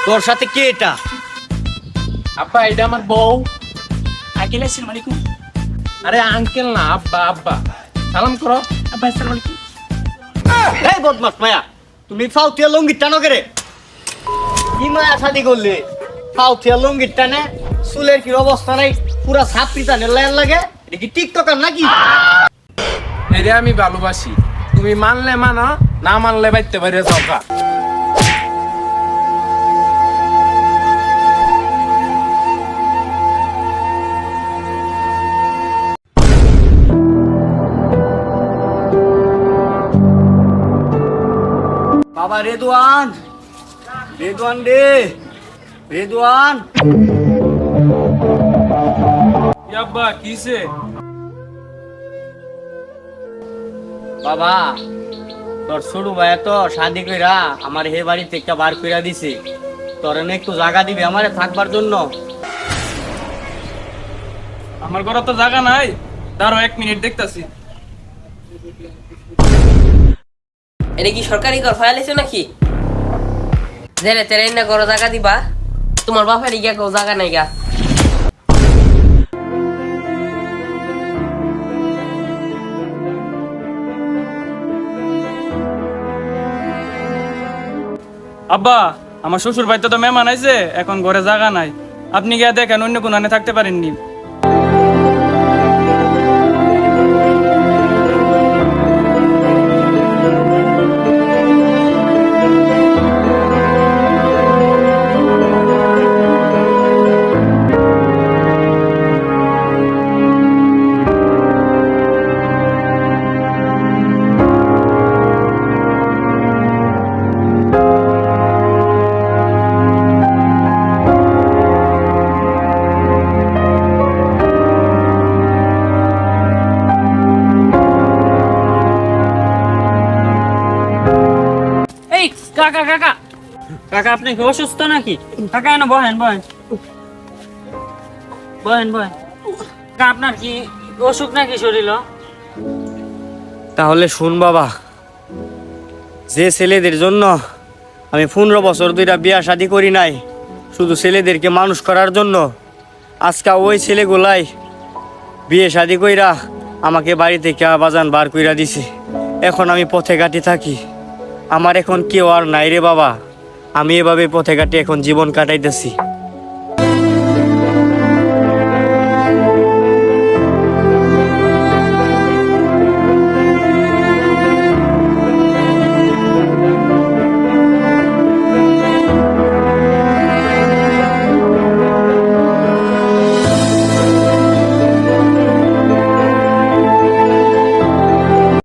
তোর সাথে কে এটা? আব্বা এটা আমার বউ। আঙ্কেল আসসালামু আলাইকুম। আরে আঙ্কেল না, আব্বা। আব্বা সালাম করো। আব্বা আসসালামু আলাইকুম। এই বদমাস মায়া, তুমি ফাউতিয়া লঙ্গির টানো করে কি মায়া শাদি করলে? ফাউতিয়া লঙ্গির টানে চুলের কি অবস্থা নাই, পুরা ছাপড়ি টানে লাইন লাগে। এটা কি টিকটকার নাকি? এরে আমি ভালোবাসি, তুমি মানলে মানো, না মানলে বাইতে পারে সকা। বাবা রেদওয়ান, রেদওয়ান রে, রেদওয়ান। আব্বা কিসে? বাবা তোর ছোট ভাই তো শাদি কইরা আমার হে বাড়ি থেকে বার কইরা দিছে। তোর একটু জায়গা দিবে আমারে থাকবার জন্য? আমার ঘরে তো জায়গা নাই, দাঁড়াও 1 মিনিট দেখতাছি। এটা কি সরকারি ঘর ফায়ালিছো নাকি? জেলে তেরে না ঘর জায়গা দিবা? তোমার বাপের গিয়া কেউ জায়গা নাই গা। আব্বা, আমার শ্বশুর বাড়িতে তো মেহমান আইছে, এখন ঘরে জায়গা নাই। আপনি গিয়া দেখেন অন্য কোনো আনে থাকতে পারেননি। এই কাকা কাকা কাকা, আপনি কি অসুস্থ নাকি? কাকা এনে বহেন বহেন বহেন বহেন। কাকা আপনার কি অসুখ নাকি শরীর? তাহলে শুন বাবা, যে ছেলেদের জন্য আমি 15 বছর ধরে বিয়া শাদি করি নাই, শুধু ছেলেদেরকে মানুষ করার জন্য, আজকে ওই ছেলেগুলাই বিয়ে শাদি কইরা আমাকে বাড়ি থেকে বাজান বার কইরা দিছে। এখন আমি পথে ঘাটে থাকি, আমার এখন কেউ আর নাই রে বাবা। আমি এভাবে পথে ঘাটে এখন জীবন কাটাইতেছি।